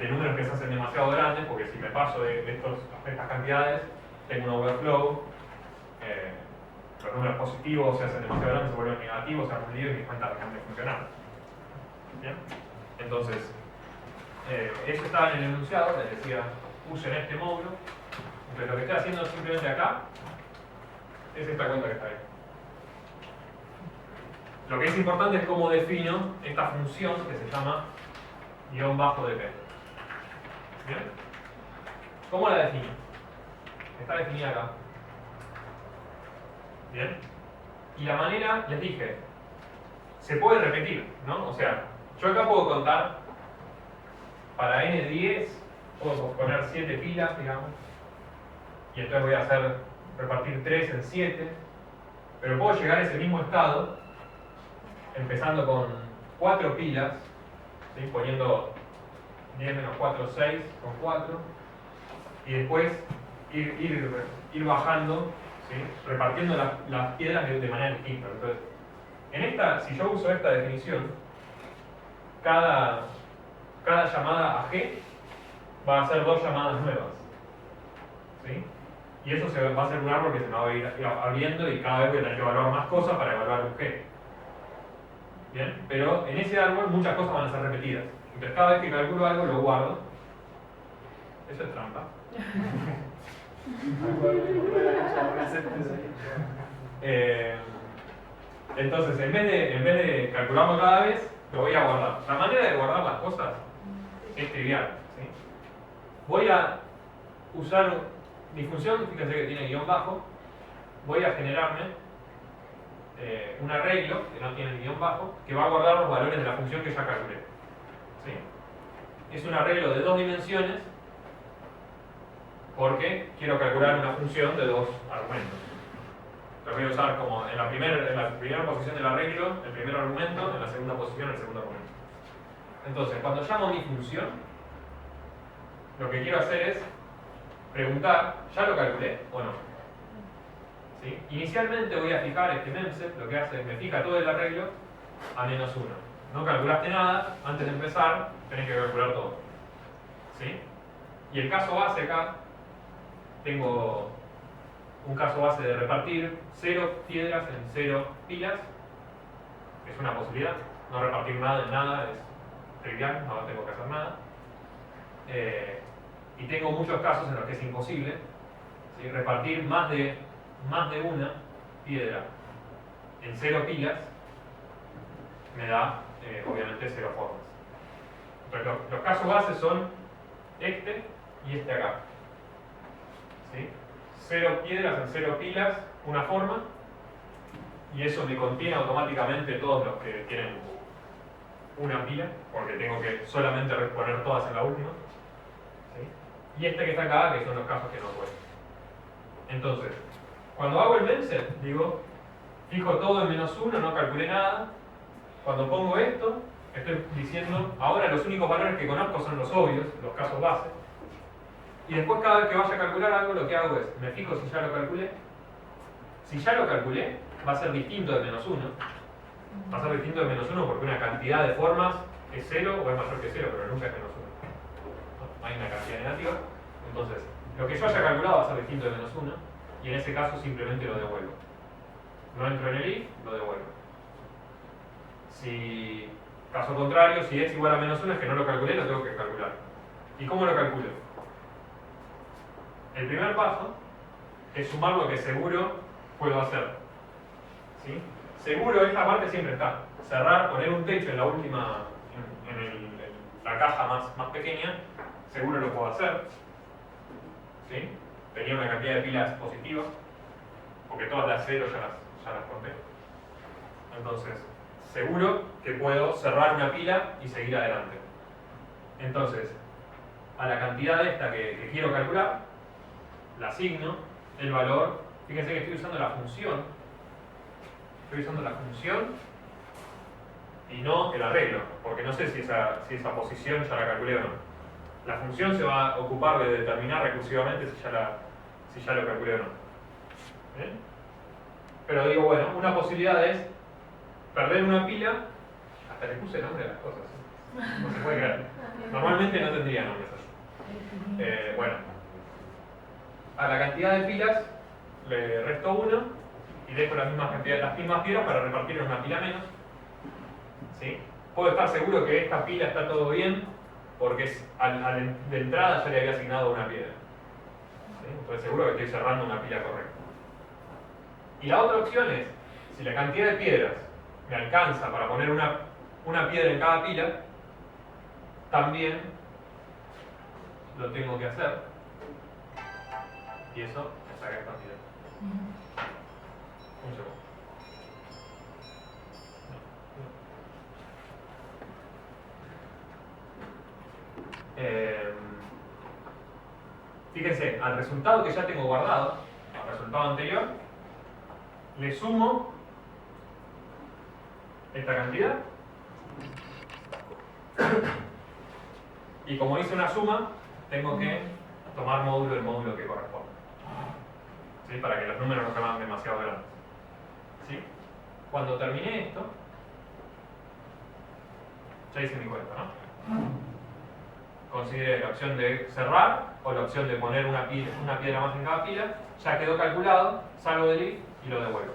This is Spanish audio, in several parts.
de números que se hacen demasiado grandes, porque si me paso de estas cantidades, tengo un overflow, los números positivos se hacen demasiado grandes, se vuelven negativos, se hacen un lío y mis cuentas dejan de funcionar. ¿Bien? Entonces, eso estaba en el enunciado, les decía, usen este módulo. Entonces lo que estoy haciendo simplemente acá es esta cuenta que está ahí. Lo que es importante es cómo defino esta función que se llama guión bajo de p. ¿Bien? ¿Cómo la defino? Está definida acá. ¿Bien? Y la manera, les dije, se puede repetir, ¿no? O sea, yo acá puedo contar para n10, puedo poner 7 pilas, digamos, y entonces voy a hacer repartir 3 en 7, pero puedo llegar a ese mismo estado empezando con 4 pilas, ¿sí? Poniendo 10 menos 4, 6 con 4, y después ir bajando, ¿sí? Repartiendo las piedras de manera distinta. Entonces, en esta, si yo uso esta definición, cada llamada a G va a hacer 2 llamadas nuevas, ¿sí? Y eso va a ser un árbol que se me va a ir abriendo y cada vez voy a tener que evaluar más cosas para evaluar un G. ¿Bien? Pero en ese árbol muchas cosas van a ser repetidas. Entonces cada vez que calculo algo lo guardo. Eso es trampa. Entonces en vez de calcularlo cada vez, lo voy a guardar. La manera de guardar las cosas es trivial, ¿sí? Voy a usar mi función, fíjense que tiene guión bajo. Voy a generarme un arreglo que no tiene guión bajo, que va a guardar los valores de la función que ya calculé, ¿sí? Es un arreglo de 2 dimensiones porque quiero calcular una función de 2 argumentos. Lo voy a usar como en la primera posición del arreglo, el primer argumento, en la segunda posición, el segundo argumento. Entonces, cuando llamo mi función, lo que quiero hacer es preguntar, ¿ya lo calculé o no? ¿Sí? Inicialmente voy a fijar este memset, lo que hace es me fija todo el arreglo a -1. No calculaste nada, antes de empezar tenés que calcular todo. ¿Sí? Y el caso base acá, tengo un caso base de repartir 0 piedras en 0 pilas. Es una posibilidad, no repartir nada en nada es trivial, no tengo que hacer nada. Y tengo muchos casos en los que es imposible, ¿sí? Repartir más de una piedra en 0 pilas me da obviamente 0 formas. Entonces los casos bases son este y este acá, ¿sí? 0 piedras en 0 pilas, una forma, y eso me contiene automáticamente todos los que tienen una pila, porque tengo que solamente poner todas en la última, ¿sí? Y este que está acá, que son los casos que no puedo. Entonces, cuando hago el memset, digo, fijo todo en -1, no calculé nada. Cuando pongo esto, estoy diciendo, ahora los únicos valores que conozco son los obvios, los casos base. Y después cada vez que vaya a calcular algo, lo que hago es, me fijo si ya lo calculé. Si ya lo calculé, va a ser distinto de -1. Va a ser distinto de -1 porque una cantidad de formas es 0 o es mayor que 0, pero nunca es -1. ¿No? Hay una cantidad negativa. Entonces, lo que yo haya calculado va a ser distinto de -1. Y en ese caso simplemente lo devuelvo. No entro en el if, lo devuelvo. Si, caso contrario, si es igual a -1 es que no lo calculé, lo tengo que calcular. ¿Y cómo lo calculo? El primer paso es sumar lo que seguro puedo hacer, ¿sí? Seguro, esta parte siempre está. Cerrar, poner un techo en la última, en la caja más pequeña, seguro lo puedo hacer, ¿sí? Tenía una cantidad de pilas positivas, porque todas las 0 ya las conté. Entonces, seguro que puedo cerrar una pila y seguir adelante. Entonces, a la cantidad esta que quiero calcular, la asigno el valor. Fíjense que estoy usando la función. Estoy usando la función y no el arreglo, porque no sé si esa posición ya la calculé o no. La función se va a ocupar de determinar recursivamente si ya lo calculé o no. ¿Bien? Pero digo, bueno, una posibilidad es perder una pila. Hasta le puse nombre a las cosas. No se puede creer. Normalmente no tendría nombres así. Bueno, a la cantidad de pilas le resto 1 y dejo las mismas piedras para repartir en una pila menos. ¿Sí? Puedo estar seguro que esta pila está todo bien porque de entrada ya le había asignado una piedra. ¿Sí? Entonces seguro que estoy cerrando una pila correcta. Y la otra opción es, si la cantidad de piedras me alcanza para poner una piedra en cada pila, también lo tengo que hacer. Y eso me saca esta cantidad. Un segundo. Fíjense, al resultado que ya tengo guardado, al resultado anterior, le sumo esta cantidad y como hice una suma, tengo que tomar módulo del módulo que corresponde. ¿Sí? Para que los números no sean demasiado grandes. ¿Sí? Cuando terminé esto, ya hice mi cuenta, ¿no? Consideré la opción de cerrar o la opción de poner una piedra más en cada pila, ya quedó calculado, salgo del if y lo devuelvo.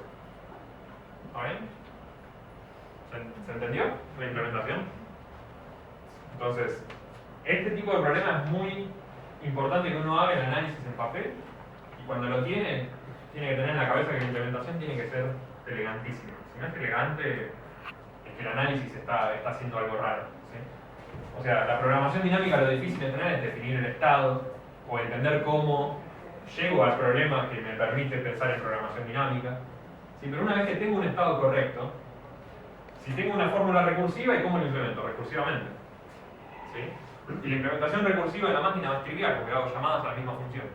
¿Está bien? ¿Se entendió la implementación? Entonces, este tipo de problema es muy importante que uno haga el análisis en papel y cuando lo tiene que tener en la cabeza que la implementación tiene que ser elegantísima. Si no es elegante, es que el análisis está haciendo algo raro. ¿Sí? O sea, la programación dinámica lo difícil de tener es definir el estado o entender cómo llego al problema que me permite pensar en programación dinámica. ¿Sí? Pero una vez que tengo un estado correcto, si tengo una fórmula recursiva, ¿y cómo lo implemento? Recursivamente. ¿Sí? Y la implementación recursiva de la máquina va a trivial porque hago llamadas a la misma función.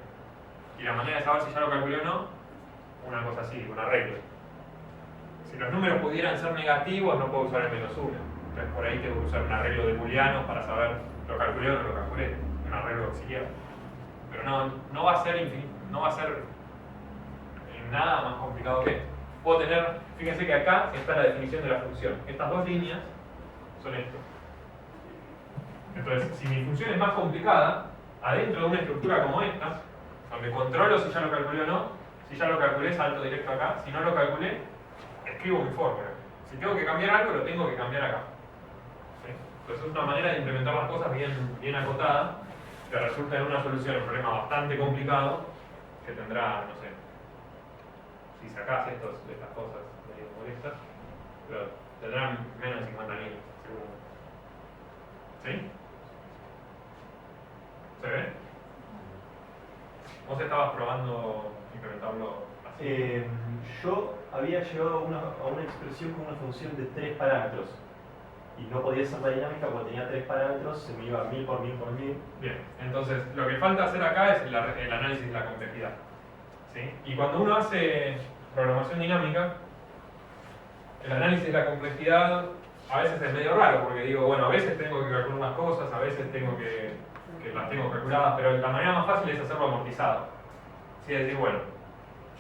Y la manera de saber si ya lo calculé o no, una cosa así, un arreglo. Si los números pudieran ser negativos, no puedo usar el -1. Entonces por ahí tengo que usar un arreglo de booleanos para saber lo calculé o no lo calculé. Un arreglo auxiliar. Pero no va a ser en nada más complicado que esto. Puedo tener, fíjense que acá está la definición de la función. Estas dos líneas son esto. Entonces, si mi función es más complicada, adentro de una estructura como esta, donde controlo si ya lo calculé o no, si ya lo calculé salto directo acá, si no lo calculé, escribo mi fórmula. Si tengo que cambiar algo, lo tengo que cambiar acá. ¿Sí? Entonces es una manera de implementar las cosas bien acotada, que resulta en una solución a un problema bastante complicado, que tendrá, no sé, si sacás estas cosas medio molestas, pero tendrán menos de 50 líneas, seguro. ¿Sí? ¿Se ve? ¿Vos estabas probando implementarlo así? Yo había llegado a una expresión con una función de 3 parámetros y no podía ser la dinámica porque tenía 3 parámetros, se me iba 1000 por 1000 por 1000. Bien, entonces lo que falta hacer acá es el análisis de la complejidad. ¿Sí? Y cuando uno hace programación dinámica, el análisis de la complejidad a veces es medio raro, porque digo, bueno, a veces tengo que calcular unas cosas, a veces tengo que las tengo calculadas, pero la manera más fácil es hacerlo amortizado. ¿Sí? Es decir, bueno,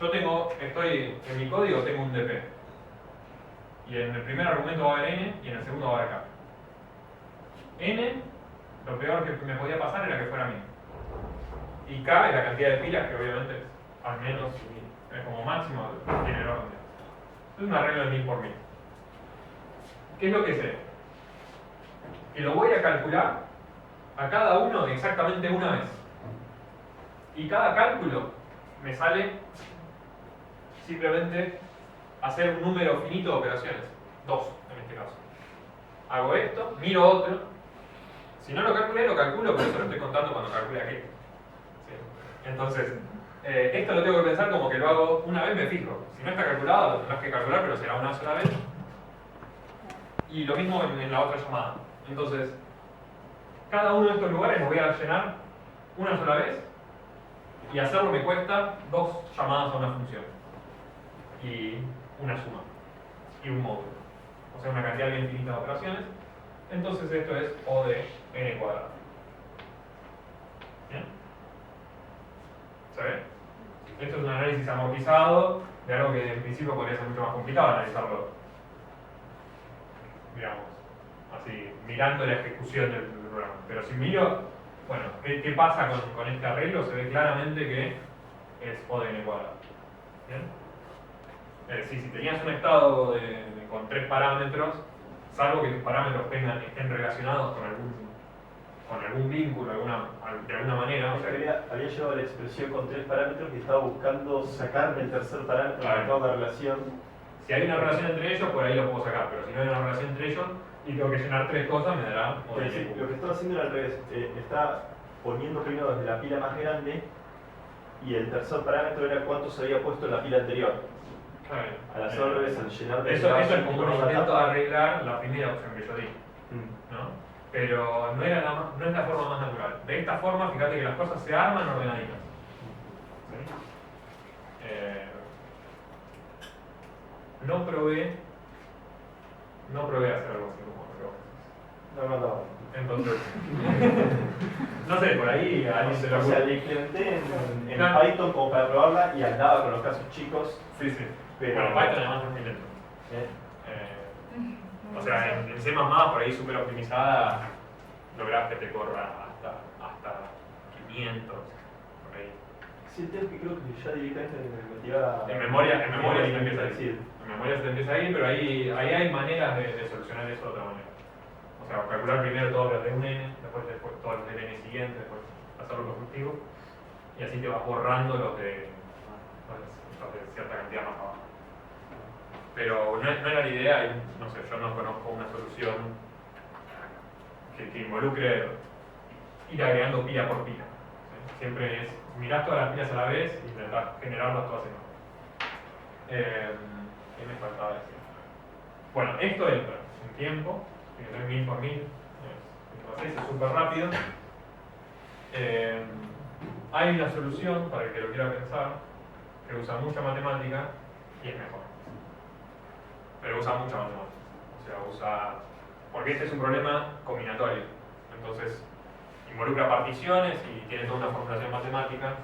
en mi código tengo un dp, y en el primer argumento va a haber n, y en el segundo va a haber k. N, lo peor que me podía pasar era que fuera 1000. Y k es la cantidad de pilas, que obviamente es al menos, es como máximo, tiene el orden. Es un arreglo de 1000 por 1000. ¿Qué es lo que sé? Que lo voy a calcular a cada uno exactamente una vez. Y cada cálculo me sale simplemente hacer un número finito de operaciones. 2 en este caso. Hago esto, miro otro. Si no lo calculé, lo calculo, pero eso lo estoy contando cuando calcule aquello. ¿Sí? Entonces, esto lo tengo que pensar como que lo hago una vez, me fijo. Si no está calculado, lo tendrás que calcular, pero será una sola vez. Y lo mismo en la otra llamada. Entonces, cada uno de estos lugares los voy a llenar una sola vez y hacerlo me cuesta 2 llamadas a una función y una suma y un módulo, o sea una cantidad bien infinita de operaciones. Entonces esto es O de n cuadrado. ¿Bien? ¿Se ve? Esto es un análisis amortizado de algo que en principio podría ser mucho más complicado analizarlo, digamos, así, mirando la ejecución del programa. Pero si miro, bueno, ¿qué pasa con este arreglo? Se ve claramente que es O de n cuadrado. ¿Bien? Es decir, si tenías un estado con 3 parámetros, salvo que tus parámetros estén relacionados con algún vínculo, de alguna manera. O sea, había llevado la expresión con 3 parámetros y estaba buscando sacarme el tercer parámetro para toda una relación. Si hay una relación entre ellos, por ahí lo puedo sacar, pero si no hay una relación entre ellos y tengo que llenar 3 cosas, me dará O de n. Lo que estaba haciendo era al revés. Está poniendo primero desde la pila más grande y el tercer parámetro era cuánto se había puesto en la pila anterior. Al hacerlo al revés, al llenar de eso es como un intento de arreglar la primera opción que yo di, ¿no? Pero no es la forma más natural. De esta forma, fíjate que las cosas se arman ordenaditas. ¿Sí? No probé hacer algo así como lo que vos decís. No. Entonces, no sé, por ahí alguien se lo O sea, le implementé en Python como para probarla y andaba con los casos chicos. Sí. Pero bueno, Python además es muy lento. O sea, en C++ por ahí súper optimizada, lográs que te corra hasta 500, por ahí. Sí, tengo que creo que ya directamente me metía... En memoria se te empieza a ir. En memoria se te empieza a ir, pero ahí hay maneras de solucionar eso de otra manera. O sea, calcular primero todos los de un n, después todos los del n siguiente, después hacerlo constructivo, y así te vas borrando los de cierta cantidad más abajo. Pero no era la idea, y no sé, yo no conozco una solución que involucre ir agregando pila por pila. ¿Sí? Siempre es, mirás todas las pilas a la vez y intentás generarlas todas en orden. ¿Qué me faltaba decir? Bueno, esto entra en tiempo, es 1000 por 1000, es súper rápido. Hay una solución, para el que lo quiera pensar, que usa mucha matemática y es mejor. Pero usa mucha matemática. O sea, porque este es un problema combinatorio. Entonces, involucra particiones y tiene toda una formulación matemática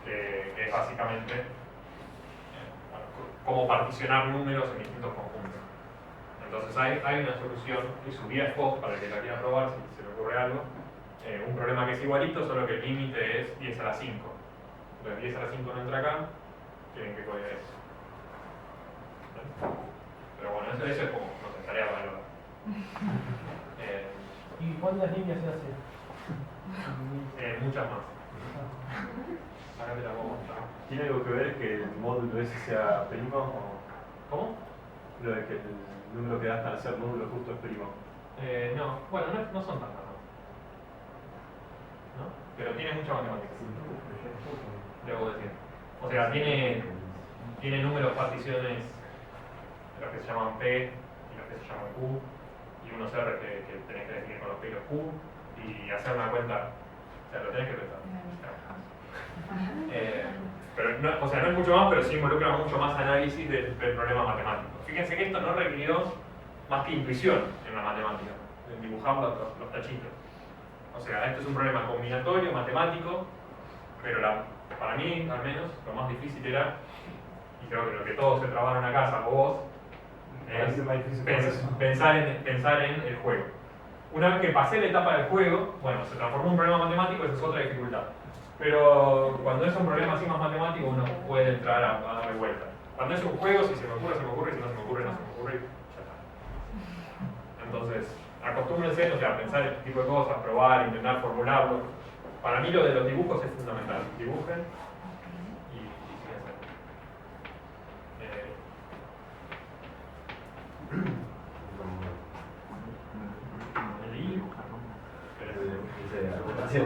que es básicamente cómo particionar números en distintos conjuntos. Entonces, hay una solución y subí a Spock para el que la quiera probar si se le ocurre algo. Un problema que es igualito, solo que el límite es 10 a la 5. Entonces, 10 a la 5 no entra acá, tienen que código eso. Pero bueno, eso es como, no sé, tarea para lograr. ¿Y cuántas líneas se hace? Muchas más. Acá te la puedo mostrar. ¿Tiene algo que ver que el módulo ese sea primo? O ¿Cómo? lo de que el número que das para hacer módulo justo es primo. No, bueno, no son tantas, ¿no? Pero tiene mucha matemática, debo decir. O sea, tiene números, particiones, los que se llaman P y los que se llaman Q, y unos R que tenés que definir con los P y los Q, y hacer una cuenta, o sea, lo tenés que pensar. Pero no, o sea, no es mucho más, pero sí involucra mucho más análisis del problema matemático. Fíjense que esto no requirió más que intuición en la matemática, en dibujar los tachitos. O sea, esto es un problema combinatorio, matemático, pero para mí, al menos, lo más difícil era, y creo que lo que todos se trabaron acá, salvo vos, es pensar en el juego. Una vez que pasé la etapa del juego, bueno, se transformó en un problema matemático, esa es otra dificultad. Pero cuando es un problema así más matemático, uno puede entrar a darle vuelta. Cuando es un juego, si se me ocurre, se me ocurre, si no se me ocurre, no se me ocurre, ya está. Entonces, acostúmbrense, o sea, a pensar este tipo de cosas, probar, intentar formularlo. Para mí lo de los dibujos es fundamental. Dibujen y fíjense. ¿El I? Dice,